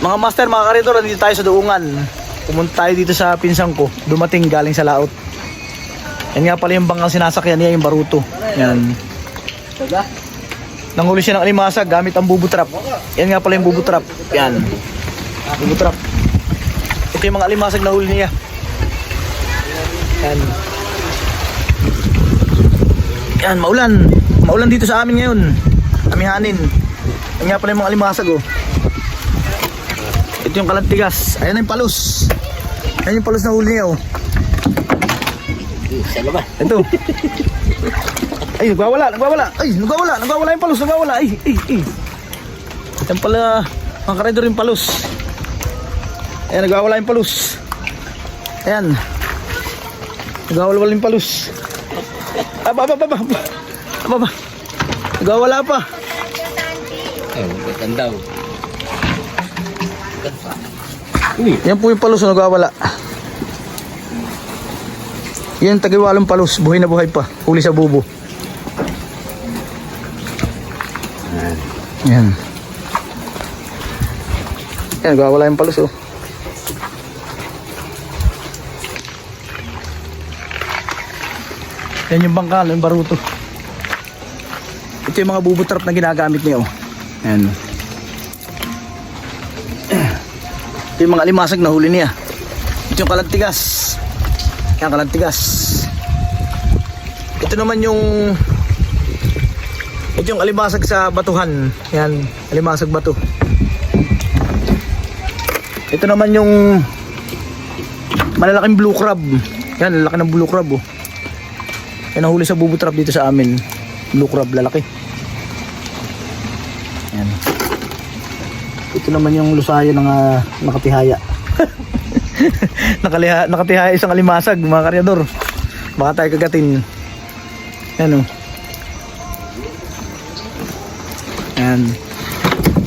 Mga master, mga karidor, nandito tayo sa Duungan. Pumunta tayo dito sa pinsang ko. Dumating galing sa laot. Yan nga pala yung bangkang sinasakyan niya, yung baruto. Yan. Nanghuli siya ng alimasag gamit ang bubu trap. Yan nga pala yung bubu trap. Yan. Bubu trap. Ito yung mga alimasag na huli niya. Yan. Yan, maulan. Maulan dito sa amin ngayon. Amihanin. Yan nga pala yung mga alimasag, oh. Ito yung kalantigas. Ayan yung palos. Ayan yung palos na huli niya, oh. Ito. Ay, nagwawala. Ay, nagwawala yung palos. Ay. Ito pala, mga karidor yung palos. Ayan, nagwawala yung palos. Ayan. Nagwawala yung palos. Aba. Nagwawala pa. Ay, ganda. Yan po yung palos na nagwawala. Yan, tagiwalong palos. Buhay na buhay pa. Huli sa bubo. Yan. Yan, nagwawala yung palos, oh. Yan yung bangkal, yung baruto. Ito yung mga bubo trap na ginagamit niya, oh. Yan. Ito yung mga alimasag na huli niya. Ito yung kalantigas. Yan, kalantigas. Ito naman yung alimasag sa batuhan. Yan, alimasag bato. Ito naman yung malalaking blue crab. Yan, lalaki ng blue crab, oh. Yan ang huli sa bubo trap dito sa amin. Blue crab, lalaki. Yan. Ito naman yung lusaya ng nakatihaya. Nakatihaya isang alimasag, mga karyador. Baka tayo kagatin. Yan, oh. Yan.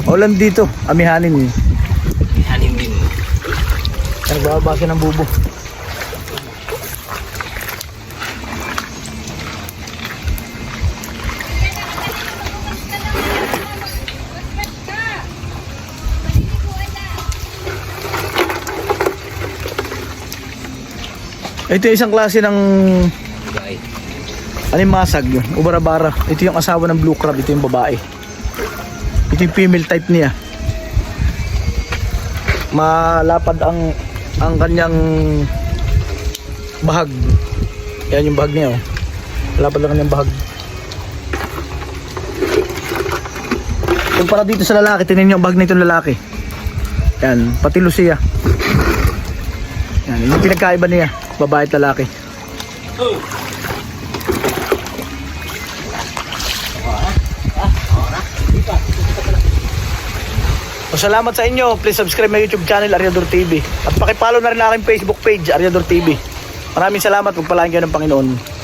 Ulan dito, amihanin. Amihanin din. Nagbabasa ng bubo. Ito yung isang klase ng alimasag, ubarabara. Ito yung asawa ng blue crab, ito yung babae. Ito yung female type niya. Malapad ang kanyang bahag. Yan yung bahag niya, oh. Malapad ang kanyang bahag. Kung para dito sa lalaki, tingnan niyo ang bahag nito ng lalaki. Yan, pati lusiya. Yan, yung pinagkaiba niya, babae at lalaki. Salamat sa inyo. Please subscribe my YouTube channel, Ariador TV. At pakipollow na rin ang aking Facebook page, Ariador TV. Maraming salamat. Pagpalain kayo ng Panginoon.